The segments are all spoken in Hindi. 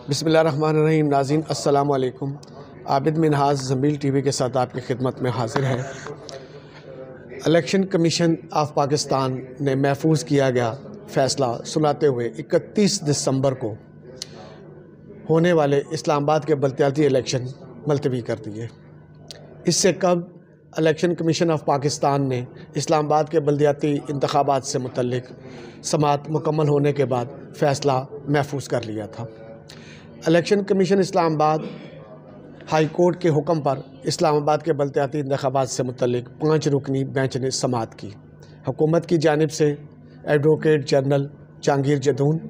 बिस्मिल्लाहिर्रहमानिर्रहीम। नाज़रीन अस्सलामु अलैकुम। आबिद मिनहाज ज़मील टीवी के साथ आपकी खिदमत में हाजिर है। इलेक्शन कमीशन ऑफ पाकिस्तान ने महफूज किया गया फ़ैसला सुनाते हुए 31 दिसंबर को होने वाले इस्लामाबाद के बल्दियाती इलेक्शन मुलतवी कर दिए। इससे कब इलेक्शन कमीशन ऑफ पाकिस्तान ने इस्लामाबाद के बल्दियाती इंतखाबात से मुतल्लिक समाअत मुकम्मल होने के बाद फ़ैसला महफूज कर लिया था। Election commission Islamabad high court के हुक्म पर इस्लामाबाद के बल्दियाती इंतखाबात से मुतल्लिक 5 रुकनी बेंच ने समाअत की। हुकूमत की जानिब से एडवोकेट जनरल जहांगीर जदून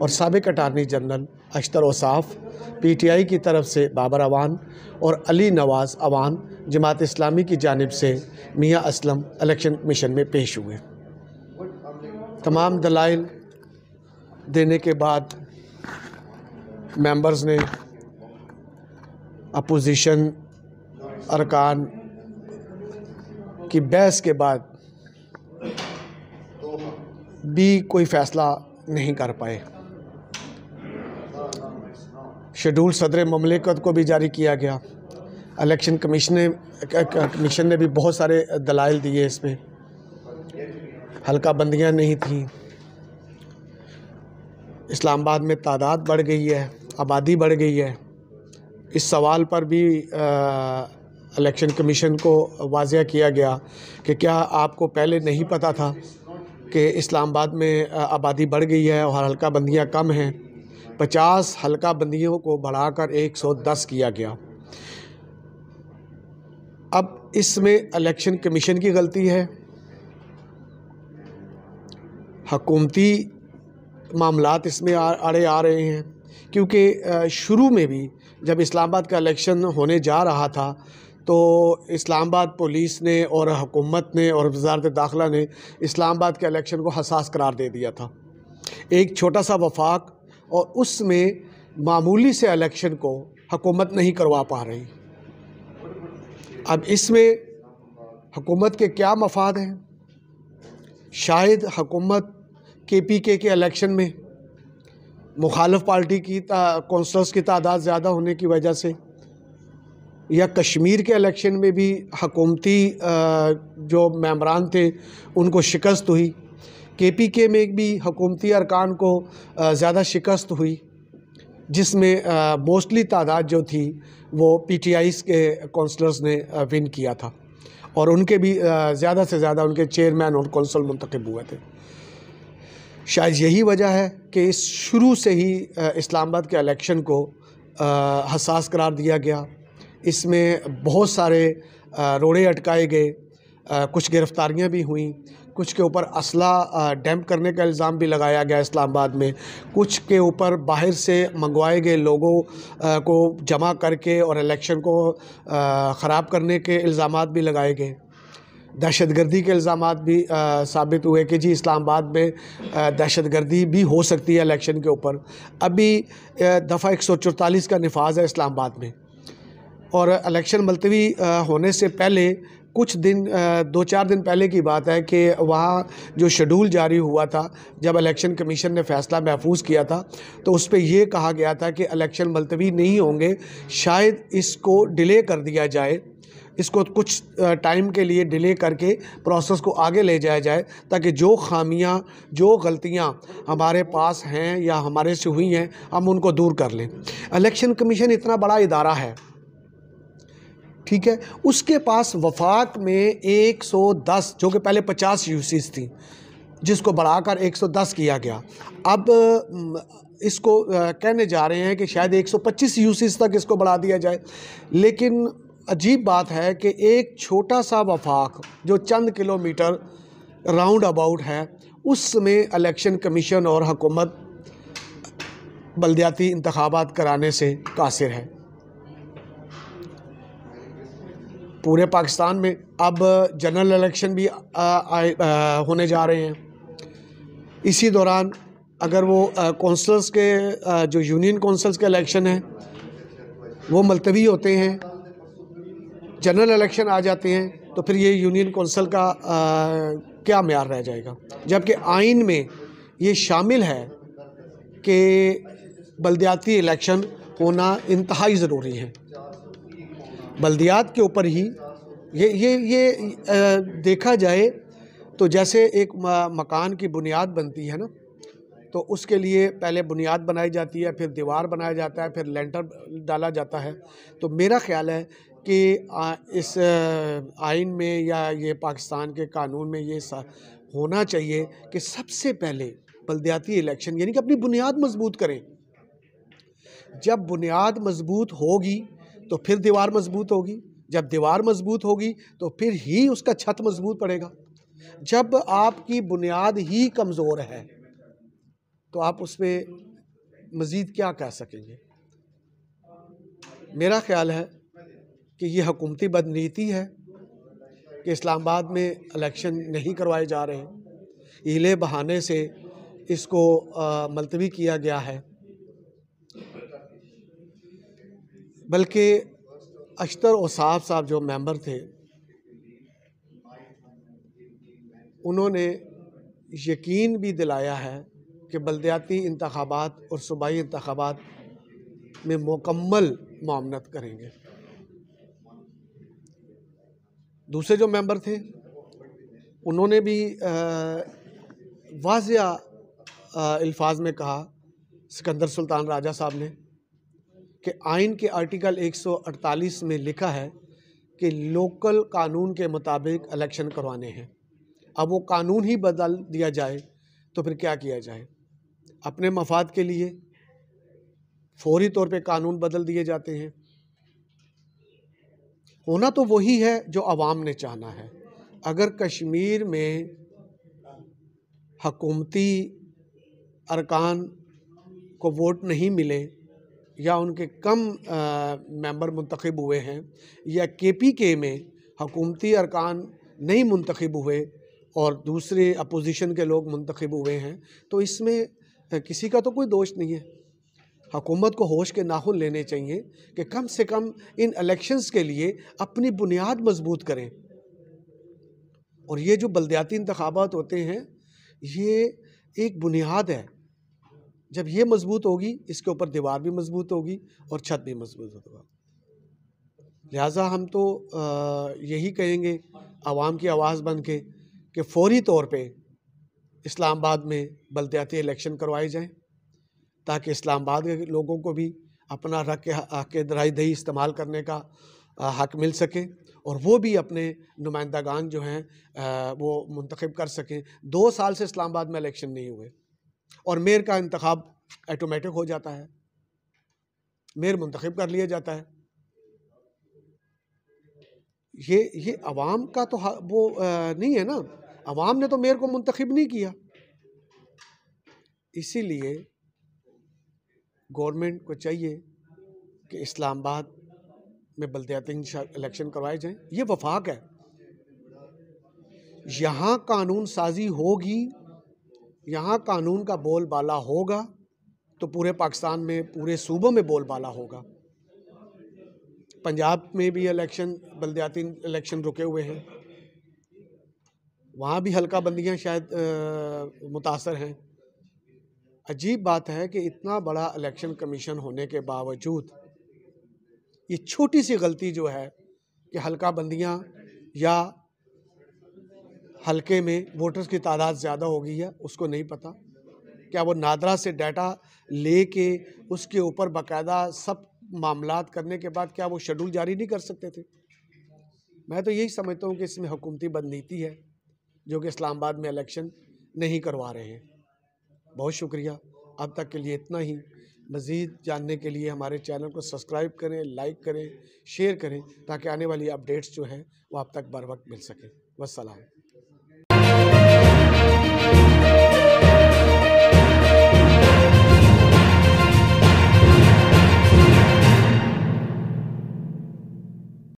और साबिक attorney general Akhtar Ausaf, PTI की तरफ से बाबर अवान और अली नवाज़ अवान, जमात इस्लामी की जानिब से मियाँ असलम इलेक्शन कमीशन में पेश हुए। तमाम दलाइल देने के बाद मेंबर्स ने अपोजिशन अरकान की बहस के बाद भी कोई फ़ैसला नहीं कर पाए। शेड्यूल सदर ममलिकत को भी जारी किया गया। इलेक्शन कमीशन ने भी बहुत सारे दलाइल दिए। इसमें हल्का बंदियाँ नहीं थी, इस्लामाबाद में तादाद बढ़ गई है, आबादी बढ़ गई है। इस सवाल पर भी इलेक्शन कमीशन को वाज़िया किया गया कि क्या आपको पहले नहीं पता था कि इस्लामाबाद में आबादी बढ़ गई है और हल्का बंदियाँ कम हैं। 50 हल्का बंदियों को बढ़ाकर 110 किया गया। अब इसमें इलेक्शन कमीशन की गलती है, हुकूमती मामलात इसमें आड़े आ रहे हैं, क्योंकि शुरू में भी जब इस्लामाबाद का इलेक्शन होने जा रहा था तो इस्लामाबाद पुलिस ने और हुकूमत ने और वज़ारत दाखिला ने इस्लामाबाद के इलेक्शन को हसास करार दे दिया था। एक छोटा सा वफाक और उसमें मामूली से इलेक्शन को हुकूमत नहीं करवा पा रही। अब इसमें हुकूमत के क्या मफाद हैं? शायद हुकूमत KPK के इलेक्शन में मुखालिफ पार्टी की कौंसलर्स की तादाद ज़्यादा होने की वजह से, या कश्मीर के इलेक्शन में भी हुकूमती जो मेंबरान थे उनको शिकस्त हुई। KPK में भी हुकूमती अरकान को ज़्यादा शिकस्त हुई, जिसमें मोस्टली तादाद जो थी वो PTIs के कौंसलर्स ने विन किया था और उनके भी ज़्यादा से ज़्यादा उनके चेयरमैन और कौंसल मुंतखब हुए थे। शायद यही वजह है कि इस शुरू से ही इस्लामाबाद के इलेक्शन को हसास करार दिया गया। इसमें बहुत सारे रोड़े अटकाए गए, कुछ गिरफ़्तारियाँ भी हुईं, कुछ के ऊपर असला डंप करने का इल्ज़ाम भी लगाया गया इस्लामाबाद में, कुछ के ऊपर बाहर से मंगवाए गए लोगों को जमा करके और इलेक्शन को ख़राब करने के इल्ज़ामात भी लगाए गए। दहशतगर्दी के इल्ज़ामात भी साबित हुए कि जी इस्लामाबाद में दहशतगर्दी भी हो सकती है इलेक्शन के ऊपर। अभी दफ़ा 144 का निफाज है इस्लामाबाद में और इलेक्शन मुलतवी होने से पहले कुछ दिन 2-4 दिन पहले की बात है कि वहाँ जो शेड्यूल जारी हुआ था, जब इलेक्शन कमीशन ने फ़ैसला महफूज किया था तो उस पर यह कहा गया था कि इलेक्शन मुलतवी नहीं होंगे, शायद इसको डिले कर दिया जाए, इसको कुछ टाइम के लिए डिले करके प्रोसेस को आगे ले जाया जाए, ताकि जो खामियां, जो गलतियां हमारे पास हैं या हमारे से हुई हैं हम उनको दूर कर लें। इलेक्शन कमीशन इतना बड़ा इदारा है, ठीक है, उसके पास वफाक में 110 जो कि पहले 50 UCs थी, जिसको बढ़ाकर 110 किया गया। अब इसको कहने जा रहे हैं कि शायद 125 UCs तक इसको बढ़ा दिया जाए। लेकिन अजीब बात है कि एक छोटा सा वफाक जो चंद किलोमीटर राउंड अबाउट है, उसमें इलेक्शन कमीशन और हुकूमत बल्दियाती इंतखाबात कराने से कासिर है। पूरे पाकिस्तान में अब जनरल इलेक्शन भी होने जा रहे हैं। इसी दौरान अगर वो कौंसल्स के जो यूनियन कौंसल्स के इलेक्शन हैं वो मुलतवी होते हैं, जनरल इलेक्शन आ जाते हैं, तो फिर ये यूनियन कौंसिल का क्या म्यार रह जाएगा। जबकि आइन में ये शामिल है कि बल्दियाती इलेक्शन होना इंतहाई ज़रूरी है। बल्दियात के ऊपर ही देखा जाए तो जैसे एक मकान की बुनियाद बनती है ना, तो उसके लिए पहले बुनियाद बनाई जाती है, फिर दीवार बनाया जाता है, फिर लेंटर डाला जाता है। तो मेरा ख़्याल है कि इस आइन में या ये पाकिस्तान के कानून में ये होना चाहिए कि सबसे पहले बल्दियाती इलेक्शन यानी कि अपनी बुनियाद मजबूत करें। जब बुनियाद मजबूत होगी तो फिर दीवार मजबूत होगी, जब दीवार मजबूत होगी तो फिर ही उसका छत मजबूत पड़ेगा। जब आपकी बुनियाद ही कमज़ोर है तो आप उस पर मज़ीद क्या कह सकेंगे। मेरा ख़्याल है कि ये हुकूमती बदनीति है कि इस्लामाबाद में इलेक्शन नहीं करवाए जा रहे, हीले बहाने से इसको मुलतवी किया गया है। बल्कि अख्तर औसाफ साहब जो मेंबर थे, उन्होंने यकीन भी दिलाया है कि बल्दियाती इंतखाबात और सूबाई इंतखाबात में मुकम्मल मुआवनत करेंगे। दूसरे जो मेंबर थे उन्होंने भी वाज़िया अल्फाज में कहा, सिकंदर सुल्तान राजा साहब ने, कि आइन के आर्टिकल 148 में लिखा है कि लोकल कानून के मुताबिक इलेक्शन करवाने हैं। अब वो कानून ही बदल दिया जाए तो फिर क्या किया जाए। अपने मफाद के लिए फौरी तौर पे कानून बदल दिए जाते हैं। होना तो वही है जो अवाम ने चाहना है। अगर कश्मीर में हकूमती अरकान को वोट नहीं मिले या उनके कम मेंबर मुंतखब हुए हैं, या KPK में हकूमती अरकान नहीं मुंतखब हुए और दूसरे अपोजिशन के लोग मुंतखब हुए हैं, तो इसमें किसी का तो कोई दोष नहीं है। हुकूमत को होश के नाखून लेने चाहिए कि कम से कम इन इलेक्शंस के लिए अपनी बुनियाद मजबूत करें। और ये जो बल्दियाती इंतखाबात होते हैं, ये एक बुनियाद है। जब ये मजबूत होगी, इसके ऊपर दीवार भी मजबूत होगी और छत भी मजबूत होगा। लिहाजा हम तो यही कहेंगे आवाम की आवाज़ बन के कि फौरी तौर पे इस्लामाबाद में बल्दियाती इलेक्शन करवाए जाएं, ताकि इस्लामाबाद के लोगों को भी अपना हक़ दराई दही इस्तेमाल करने का हक़ मिल सके और वो भी अपने नुमाइंदगान जो हैं वो मुंतखब कर सकें। 2 साल से इस्लामाबाद में इलेक्शन नहीं हुए और मेयर का इंतखाब ऑटोमेटिक हो जाता है, मेयर मुंतखब कर लिया जाता है। ये अवाम का तो वो नहीं है ना, अवाम ने तो मेयर को मुंतखब नहीं किया। इसीलिए गवर्नमेंट को चाहिए कि इस्लामाबाद में बल्दियाती इलेक्शन करवाए जाएं। ये वफाक है, यहाँ कानून साजी होगी, यहाँ कानून का बोलबाला होगा तो पूरे पाकिस्तान में, पूरे सूबों में बोलबाला होगा। पंजाब में भी इलेक्शन, बल्दियाती इलेक्शन रुके हुए हैं, वहाँ भी हल्का बंदियाँ शायद मुतासर हैं। अजीब बात है कि इतना बड़ा इलेक्शन कमीशन होने के बावजूद ये छोटी सी गलती जो है कि हल्का बंदियाँ या हल्के में वोटर्स की तादाद ज़्यादा हो गई है, उसको नहीं पता। क्या वो नादरा से डाटा लेके उसके ऊपर बाकायदा सब मामलात करने के बाद क्या वो शेड्यूल जारी नहीं कर सकते थे? मैं तो यही समझता हूँ कि इसमें हुकूमती बदनीति है जो कि इस्लामाबाद में इलेक्शन नहीं करवा रहे हैं। बहुत शुक्रिया। अब तक के लिए इतना ही। मज़ीद जानने के लिए हमारे चैनल को सब्सक्राइब करें, लाइक करें, शेयर करें, ताकि आने वाली अपडेट्स जो हैं वो आप तक बर वक्त मिल सकें। वस्सलाम।